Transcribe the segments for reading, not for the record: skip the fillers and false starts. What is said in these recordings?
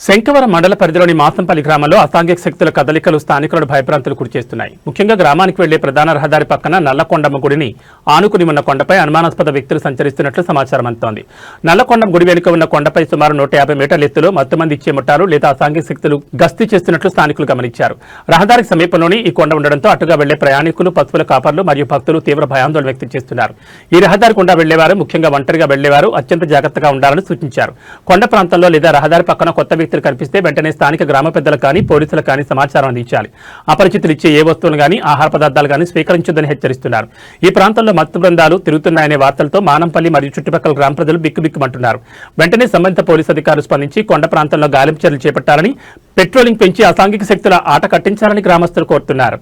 శంకవరం మండల పరిధిలోని మాసంపల్లి గ్రామంలో అసాంఘిక శక్తుల కదలికలు స్థానికులను భయభ్రాంతులు గురిచేస్తున్నాయి. ముఖ్యంగా గ్రామానికి వెళ్లే ప్రధాన రహదారి పక్కన నల్లకొండమ్మ గుడిని ఆనుకుని ఉన్న కొండపై అనుమానాస్పద వ్యక్తులు సంచరిస్తున్నట్లు సమాచారం అందుతోంది. నల్లకొండమ్మ గుడి వెనుక ఉన్న కొండపై సుమారు 150 మీటర్ల ఎత్తులో మత్తుమంది ఇచ్చే ముఠాలు లేదా అసాంఘిక శక్తులు గస్తీ చేస్తున్నట్లు స్థానికులు గమనించారు. రహదారికి సమీపంలోని ఈ కొండ ఉండడంతో అటుగా వెళ్లే ప్రయాణికులు, పశువుల కాపర్లు మరియు భక్తులు తీవ్ర భయాందోళన వ్యక్తం చేస్తున్నారు. ఈ రహదారి గుండా వెళ్లేవారు, ముఖ్యంగా ఒంటరిగా వెళ్లేవారు అత్యంత జాగ్రత్తగా ఉండాలని సూచించారు. కొండ ప్రాంతంలో లేదా రహదారి పక్కన కొత్త వ్యక్తులు కనిపిస్తే వెంటనే స్థానిక గ్రామ పెద్దలకు కానీ పోలీసులకు కానీ సమాచారం అందించాలి. అపరిచితులు ఇచ్చే ఏ వస్తువులు కానీ ఆహార పదార్థాలు కానీ స్వీకరించొద్దని హెచ్చరిస్తున్నారు. ఈ ప్రాంతంలో మత్తు బృందాలు తిరుగుతున్నాయనే వార్తలతో మానంపల్లి మరియు చుట్టుపక్కల గ్రామ ప్రజలు బిక్కుబిక్కుమంటున్నారు. వెంటనే సంబంధిత పోలీసు అధికారులు స్పందించి కొండ ప్రాంతంలో గాలింపు చర్యలు చేపట్టాలని, పెట్రోలింగ్ పెంచి అసాంఘిక శక్తుల ఆట కట్టించాలని గ్రామస్తులు కోరుతున్నారు.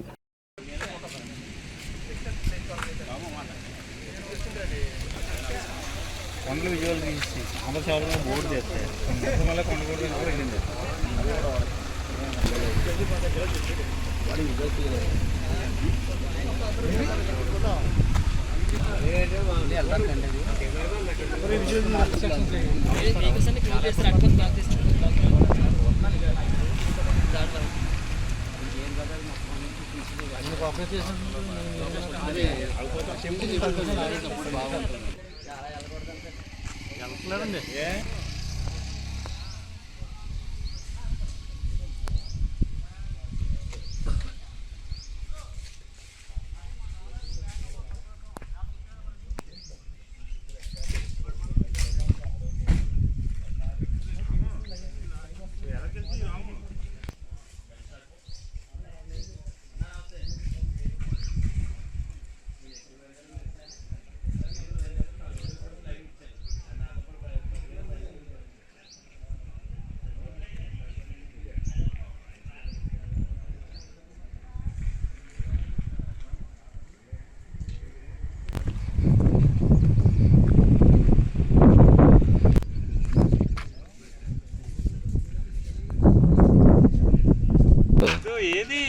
ఏది